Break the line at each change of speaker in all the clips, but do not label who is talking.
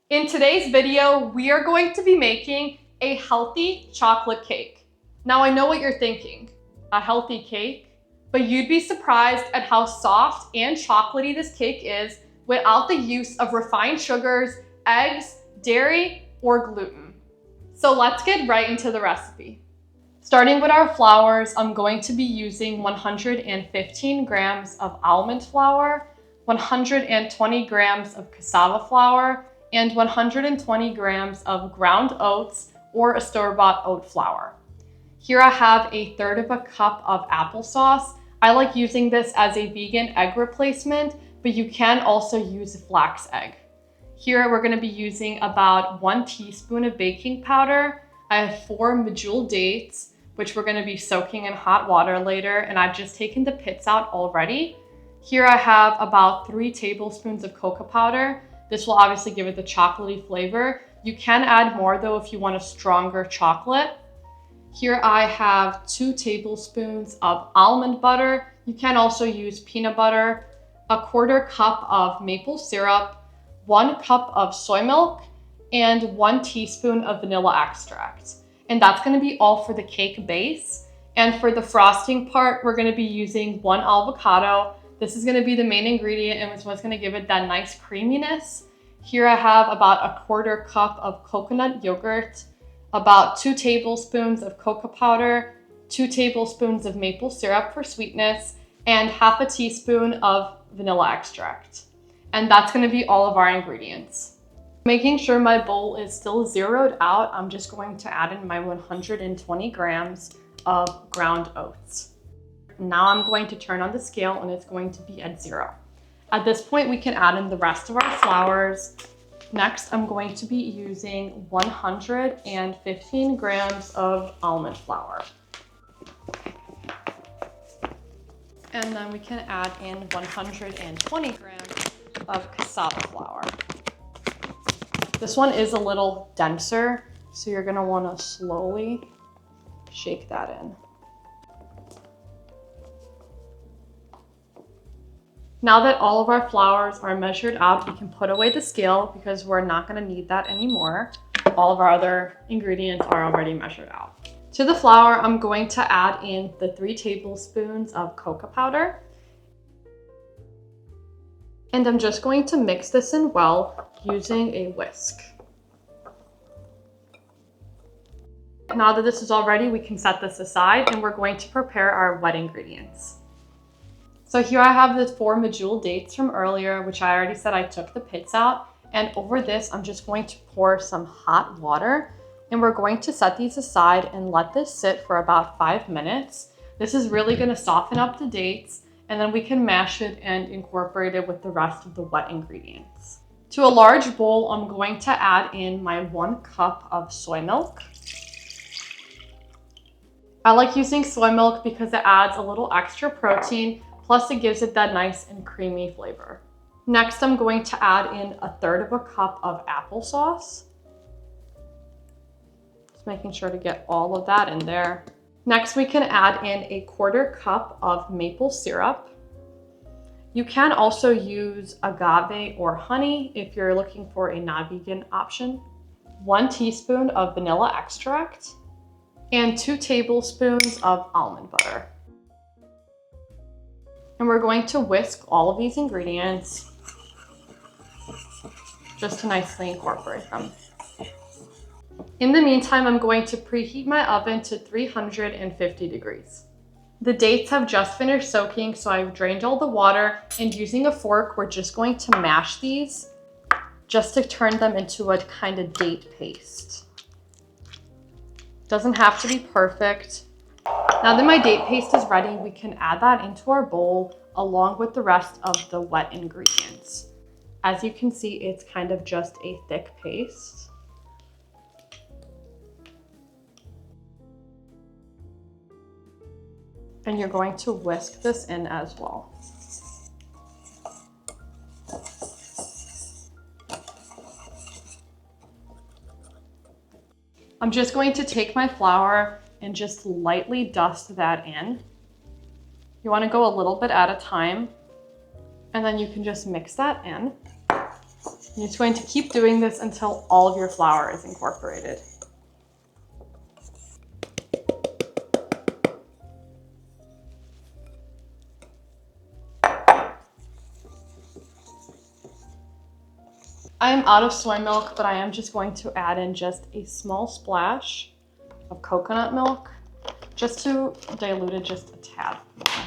In today's video, we are going to be making a healthy chocolate cake. Now I know what you're thinking, a healthy cake? But you'd be surprised at how soft and chocolatey this cake is without the use of refined sugars, eggs, dairy, or gluten. So let's get right into the recipe. Starting with our flours, I'm going to be using 115 grams of almond flour, 120 grams of cassava flour, and 120 grams of ground oats or a store-bought oat flour. Here I have a third of a cup of applesauce. I like using this as a vegan egg replacement, but you can also use flax egg. Here we're going to be using about 1 teaspoon of baking powder. I have 4 medjool dates, which we're going to be soaking in hot water later, and I've just taken the pits out already. Here I have about 3 tablespoons of cocoa powder. This will obviously give it the chocolatey flavor. You can add more though if you want a stronger chocolate. Here I have 2 tablespoons of almond butter. You can also use peanut butter, a 1/4 cup of maple syrup, 1 cup of soy milk, and 1 teaspoon of vanilla extract. And that's going to be all for the cake base. And for the frosting part, we're going to be using 1 avocado. This is going to be the main ingredient and it's what's going to give it that nice creaminess. Here I have about a 1/4 cup of coconut yogurt, about 2 tablespoons of cocoa powder, 2 tablespoons of maple syrup for sweetness, and half a teaspoon of vanilla extract. And that's going to be all of our ingredients. Making sure my bowl is still zeroed out, I'm just going to add in my 120 grams of ground oats. Now I'm going to turn on the scale and it's going to be at 0. At this point, we can add in the rest of our flours. Next, I'm going to be using 115 grams of almond flour. And then we can add in 120 grams of cassava flour. This one is a little denser, so you're gonna wanna slowly shake that in. Now that all of our flours are measured out, we can put away the scale because we're not gonna need that anymore. All of our other ingredients are already measured out. To the flour, I'm going to add in the 3 tablespoons of cocoa powder. And I'm just going to mix this in well using a whisk. Now that this is all ready, we can set this aside and we're going to prepare our wet ingredients. So here I have the 4 medjool dates from earlier, which I already said I took the pits out. And over this, I'm just going to pour some hot water and we're going to set these aside and let this sit for about 5 minutes. This is really going to soften up the dates and then we can mash it and incorporate it with the rest of the wet ingredients. To a large bowl, I'm going to add in my 1 cup of soy milk. I like using soy milk because it adds a little extra protein, plus it gives it that nice and creamy flavor. Next, I'm going to add in a 1/3 of a cup of applesauce. Just making sure to get all of that in there. Next, we can add in a 1/4 cup of maple syrup. You can also use agave or honey if you're looking for a non-vegan option. 1 teaspoon of vanilla extract and 2 tablespoons of almond butter. And we're going to whisk all of these ingredients just to nicely incorporate them. In the meantime, I'm going to preheat my oven to 350 degrees. The dates have just finished soaking, so I've drained all the water, and using a fork, we're just going to mash these just to turn them into a kind of date paste. Doesn't have to be perfect. Now that my date paste is ready, we can add that into our bowl along with the rest of the wet ingredients. As you can see, it's kind of just a thick paste. And you're going to whisk this in as well. I'm just going to take my flour and just lightly dust that in. You want to go a little bit at a time, and then you can just mix that in. You're just going to keep doing this until all of your flour is incorporated. I'm out of soy milk, but I am just going to add in just a small splash of coconut milk just to dilute it just a tad more.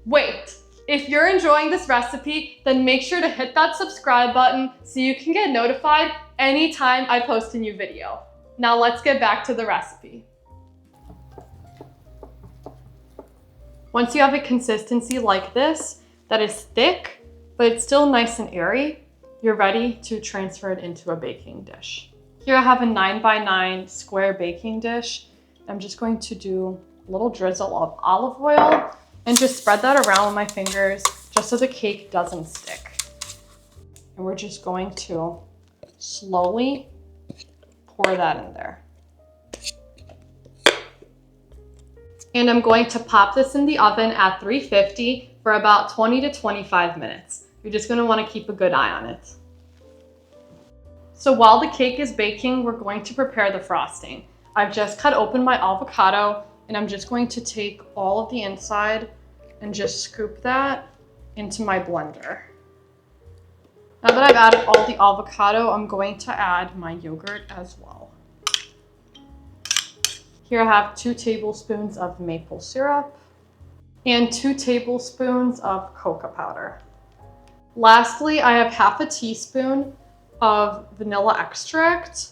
Wait, if you're enjoying this recipe, then make sure to hit that subscribe button so you can get notified anytime I post a new video. Now let's get back to the recipe. Once you have a consistency like this, that is thick, but it's still nice and airy, you're ready to transfer it into a baking dish. Here I have a 9x9 square baking dish. I'm just going to do a little drizzle of olive oil and just spread that around with my fingers just so the cake doesn't stick. And we're just going to slowly pour that in there. And I'm going to pop this in the oven at 350 for about 20 to 25 minutes. You're just gonna wanna keep a good eye on it. So while the cake is baking, we're going to prepare the frosting. I've just cut open my avocado and I'm just going to take all of the inside and just scoop that into my blender. Now that I've added all the avocado, I'm going to add my yogurt as well. Here I have 2 tablespoons of maple syrup and 2 tablespoons of cocoa powder. Lastly, I have half a teaspoon of vanilla extract.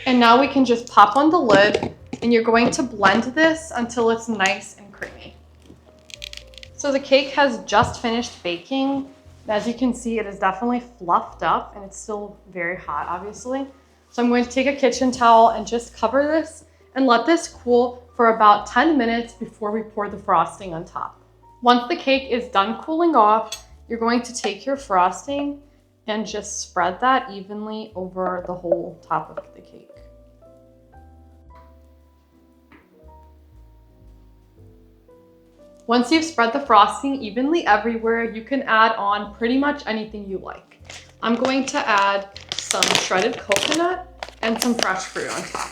And now we can just pop on the lid and you're going to blend this until it's nice and creamy. So the cake has just finished baking. As you can see, it is definitely fluffed up and it's still very hot, obviously. So I'm going to take a kitchen towel and just cover this and let this cool for about 10 minutes before we pour the frosting on top. Once the cake is done cooling off, you're going to take your frosting and just spread that evenly over the whole top of the cake. Once you've spread the frosting evenly everywhere, you can add on pretty much anything you like. I'm going to add some shredded coconut and some fresh fruit on top.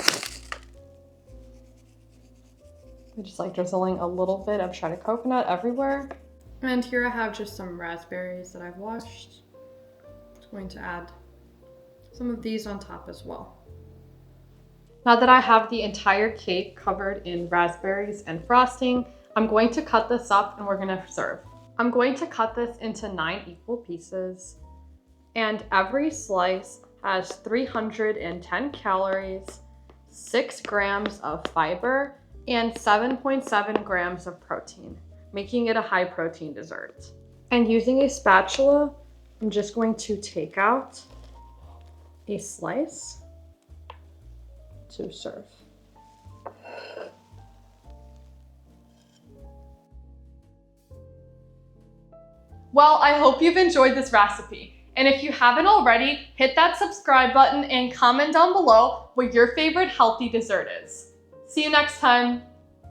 I just like drizzling a little bit of shredded coconut everywhere. And here I have just some raspberries that I've washed. Just going to add some of these on top as well. Now that I have the entire cake covered in raspberries and frosting, I'm going to cut this up and we're gonna serve. I'm going to cut this into 9 equal pieces, and every slice has 310 calories, 6 grams of fiber, and 7.7 grams of protein, making it a high protein dessert. And using a spatula, I'm just going to take out a slice to serve. Well, I hope you've enjoyed this recipe. And if you haven't already, hit that subscribe button and comment down below what your favorite healthy dessert is. See you next time.